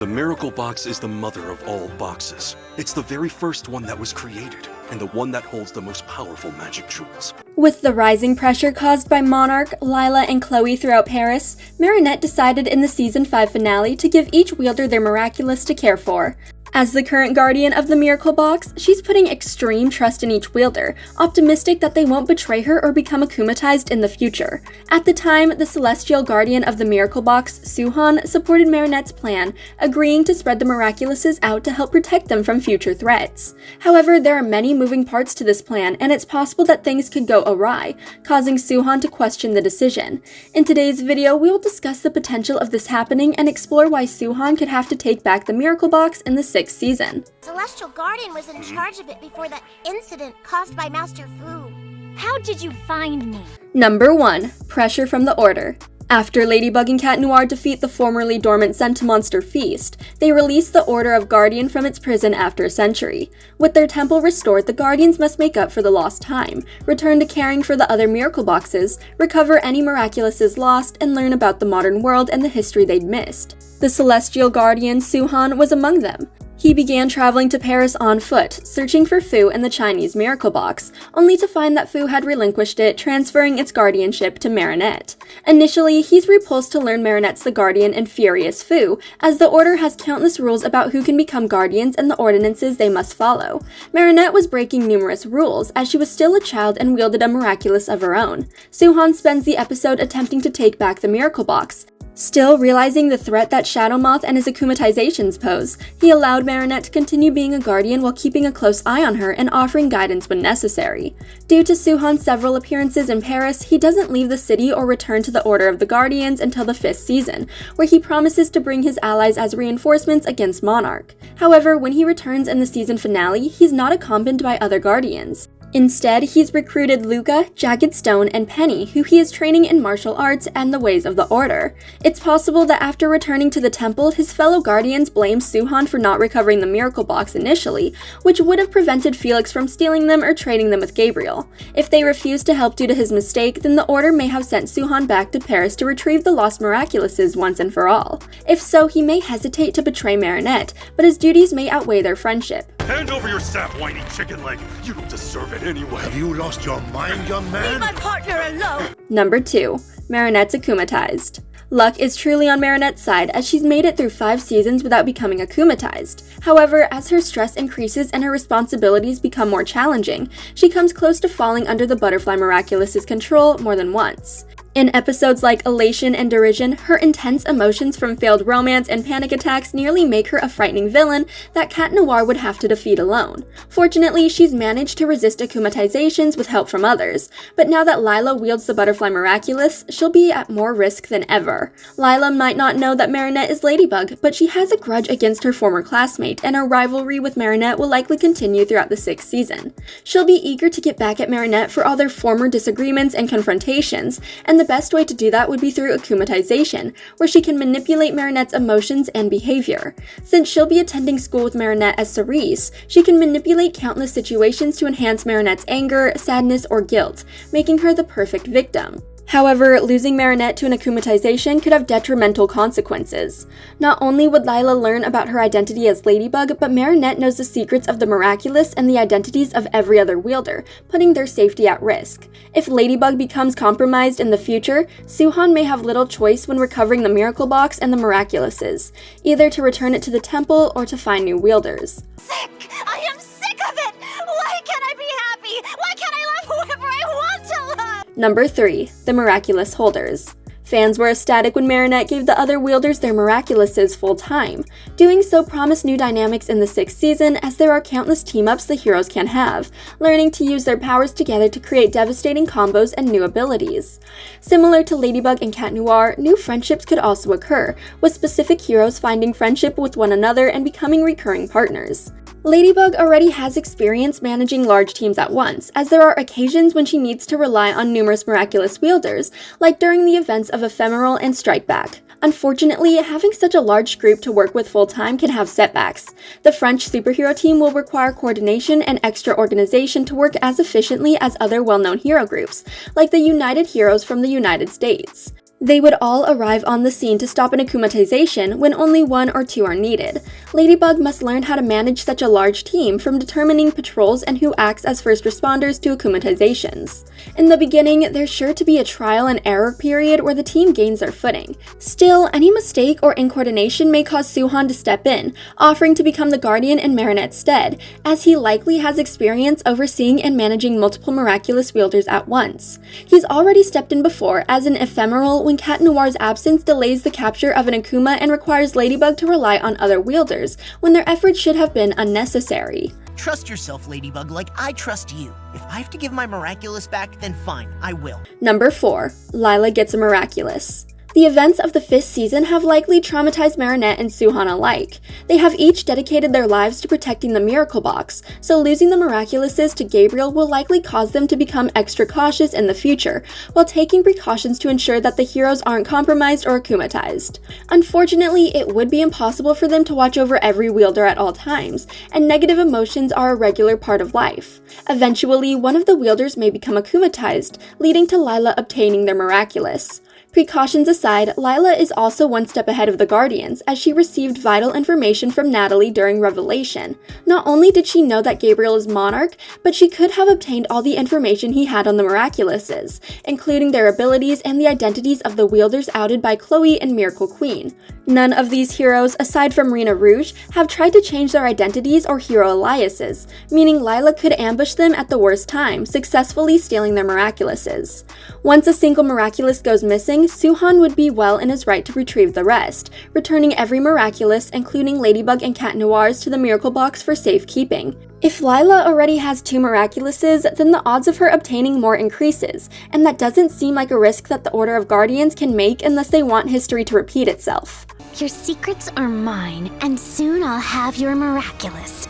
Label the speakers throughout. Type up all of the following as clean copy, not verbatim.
Speaker 1: The Miracle Box is the mother of all boxes. It's the very first one that was created, and the one that holds the most powerful magic jewels.
Speaker 2: With the rising pressure caused by Monarch, Lila, and Chloe throughout Paris, Marinette decided in the Season 5 finale to give each wielder their Miraculous to care for. As the current guardian of the Miracle Box, she's putting extreme trust in each wielder, optimistic that they won't betray her or become akumatized in the future. At the time, the celestial guardian of the Miracle Box, Suhan, supported Marinette's plan, agreeing to spread the Miraculouses out to help protect them from future threats. However, there are many moving parts to this plan, and it's possible that things could go awry, causing Suhan to question the decision. In today's video, we will discuss the potential of this happening and explore why Suhan could have to take back the Miracle Box in the 6th season.
Speaker 3: Celestial Guardian was in charge of it before that incident caused by Master Fu.
Speaker 4: How did you find me?
Speaker 2: Number 1. Pressure from the Order. After Ladybug and Cat Noir defeat the formerly dormant Centimonster Feast, they release the Order of Guardian from its prison after a century. With their temple restored, the Guardians must make up for the lost time, return to caring for the other Miracle Boxes, recover any Miraculouses lost, and learn about the modern world and the history they'd missed. The Celestial Guardian, Suhan, was among them. He began traveling to Paris on foot, searching for Fu and the Chinese Miracle Box, only to find that Fu had relinquished it, transferring its guardianship to Marinette. Initially, he's repulsed to learn Marinette's the guardian and furious Fu, as the Order has countless rules about who can become guardians and the ordinances they must follow. Marinette was breaking numerous rules, as she was still a child and wielded a Miraculous of her own. Suhan spends the episode attempting to take back the Miracle Box. Still realizing the threat that Shadow Moth and his akumatizations pose, he allowed Marinette to continue being a guardian while keeping a close eye on her and offering guidance when necessary. Due to Suhan's several appearances in Paris, he doesn't leave the city or return to the Order of the Guardians until the 5th season, where he promises to bring his allies as reinforcements against Monarch. However, when he returns in the season finale, he's not accompanied by other guardians. Instead, he's recruited Luca, Jagged Stone, and Penny, who he is training in martial arts and the ways of the Order. It's possible that after returning to the temple, his fellow guardians blame Suhan for not recovering the Miracle Box initially, which would have prevented Felix from stealing them or trading them with Gabriel. If they refuse to help due to his mistake, then the Order may have sent Suhan back to Paris to retrieve the lost Miraculouses once and for all. If so, he may hesitate to betray Marinette, but his duties may outweigh their friendship.
Speaker 1: Hand over your staff, whiny chicken leg! You don't deserve it anyway!
Speaker 5: Have you lost your mind, young man?
Speaker 4: Leave my partner alone!
Speaker 2: Number 2. Marinette's akumatized. Luck is truly on Marinette's side, as she's made it through 5 seasons without becoming akumatized. However, as her stress increases and her responsibilities become more challenging, she comes close to falling under the Butterfly Miraculous's control more than once. In episodes like Elation and Derision, her intense emotions from failed romance and panic attacks nearly make her a frightening villain that Cat Noir would have to defeat alone. Fortunately, she's managed to resist akumatizations with help from others, but now that Lila wields the Butterfly Miraculous, she'll be at more risk than ever. Lila might not know that Marinette is Ladybug, but she has a grudge against her former classmate, and her rivalry with Marinette will likely continue throughout the 6th season. She'll be eager to get back at Marinette for all their former disagreements and confrontations, and the best way to do that would be through akumatization, where she can manipulate Marinette's emotions and behavior. Since she'll be attending school with Marinette as Cerise, she can manipulate countless situations to enhance Marinette's anger, sadness, or guilt, making her the perfect victim. However, losing Marinette to an akumatization could have detrimental consequences. Not only would Lila learn about her identity as Ladybug, but Marinette knows the secrets of the Miraculous and the identities of every other wielder, putting their safety at risk. If Ladybug becomes compromised in the future, Suhan may have little choice when recovering the Miracle Box and the Miraculouses, either to return it to the temple or to find new wielders.
Speaker 4: Sick! I am sick of it! Why can't I be happy? Why can't I love whoever I want to love?
Speaker 2: Number 3. The Miraculous Holders. Fans were ecstatic when Marinette gave the other wielders their Miraculouses full time. Doing so promised new dynamics in the 6th season, as there are countless team-ups the heroes can have, learning to use their powers together to create devastating combos and new abilities. Similar to Ladybug and Cat Noir, new friendships could also occur, with specific heroes finding friendship with one another and becoming recurring partners. Ladybug already has experience managing large teams at once, as there are occasions when she needs to rely on numerous Miraculous wielders, like during the events of Ephemeral and Strike Back. Unfortunately, having such a large group to work with full-time can have setbacks. The French superhero team will require coordination and extra organization to work as efficiently as other well-known hero groups, like the United Heroes from the United States. They would all arrive on the scene to stop an akumatization when only 1 or 2 are needed. Ladybug must learn how to manage such a large team, from determining patrols and who acts as first responders to akumatizations. In the beginning, there's sure to be a trial and error period where the team gains their footing. Still, any mistake or incoordination may cause Suhan to step in, offering to become the guardian in Marinette's stead, as he likely has experience overseeing and managing multiple miraculous wielders at once. He's already stepped in before as an ephemeral when Cat Noir's absence delays the capture of an Akuma and requires Ladybug to rely on other wielders, when their efforts should have been unnecessary.
Speaker 6: Trust yourself, Ladybug, like I trust you. If I have to give my Miraculous back, then fine, I will.
Speaker 2: Number 4. Lila gets a Miraculous. The events of the 5th season have likely traumatized Marinette and Suhan alike. They have each dedicated their lives to protecting the Miracle Box, so losing the Miraculouses to Gabriel will likely cause them to become extra cautious in the future, while taking precautions to ensure that the heroes aren't compromised or akumatized. Unfortunately, it would be impossible for them to watch over every wielder at all times, and negative emotions are a regular part of life. Eventually, one of the wielders may become akumatized, leading to Lila obtaining their Miraculous. Precautions aside, Lila is also one step ahead of the Guardians, as she received vital information from Natalie during Revelation. Not only did she know that Gabriel is Monarch, but she could have obtained all the information he had on the Miraculouses, including their abilities and the identities of the wielders outed by Chloe and Miracle Queen. None of these heroes, aside from Rena Rouge, have tried to change their identities or hero aliases, meaning Lila could ambush them at the worst time, successfully stealing their Miraculouses. Once a single Miraculous goes missing, Suhan would be well in his right to retrieve the rest, returning every Miraculous, including Ladybug and Cat Noir's, to the Miracle Box for safekeeping. If Lila already has 2 Miraculouses, then the odds of her obtaining more increases, and that doesn't seem like a risk that the Order of Guardians can make unless they want history to repeat itself.
Speaker 4: Your secrets are mine, and soon I'll have your Miraculous.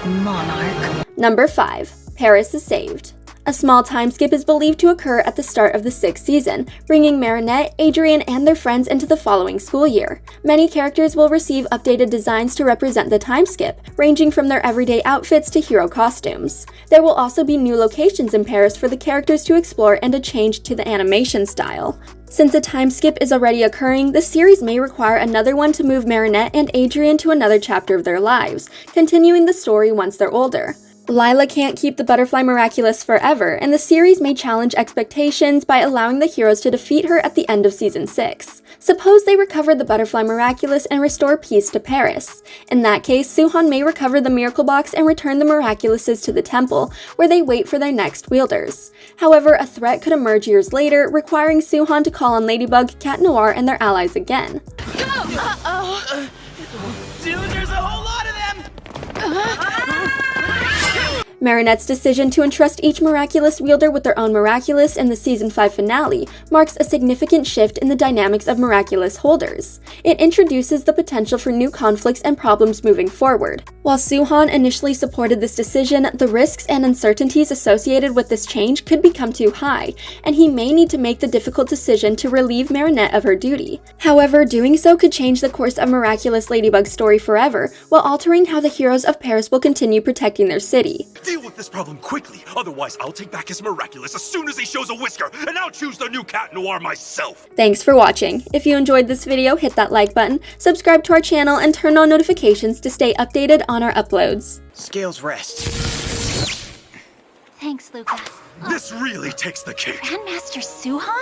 Speaker 4: Monarch.
Speaker 2: Number 5. Paris is saved. A small time skip is believed to occur at the start of the 6th season, bringing Marinette, Adrien, and their friends into the following school year. Many characters will receive updated designs to represent the time skip, ranging from their everyday outfits to hero costumes. There will also be new locations in Paris for the characters to explore and a change to the animation style. Since a time skip is already occurring, the series may require another one to move Marinette and Adrien to another chapter of their lives, continuing the story once they're older. Lila can't keep the Butterfly Miraculous forever, and the series may challenge expectations by allowing the heroes to defeat her at the end of Season 6. Suppose they recover the Butterfly Miraculous and restore peace to Paris. In that case, Suhan may recover the Miracle Box and return the Miraculouses to the temple, where they wait for their next wielders. However, a threat could emerge years later, requiring Suhan to call on Ladybug, Cat Noir, and their allies again.
Speaker 6: Uh-oh. Dude, there's a whole lot of them!
Speaker 2: Marinette's decision to entrust each Miraculous wielder with their own Miraculous in the Season 5 finale marks a significant shift in the dynamics of Miraculous holders. It introduces the potential for new conflicts and problems moving forward. While Suhan initially supported this decision, the risks and uncertainties associated with this change could become too high, and he may need to make the difficult decision to relieve Marinette of her duty. However, doing so could change the course of Miraculous Ladybug's story forever, while altering how the heroes of Paris will continue protecting their city.
Speaker 1: Deal with this problem quickly, otherwise I'll take back his Miraculous as soon as he shows a whisker, and I'll choose the new Cat Noir myself!
Speaker 2: Thanks for watching. If you enjoyed this video, hit that like button, subscribe to our channel, and turn on notifications to stay updated on our uploads.
Speaker 6: Scales rest.
Speaker 4: Thanks, Luca.
Speaker 1: This really takes the cake!
Speaker 4: Grandmaster Suhan?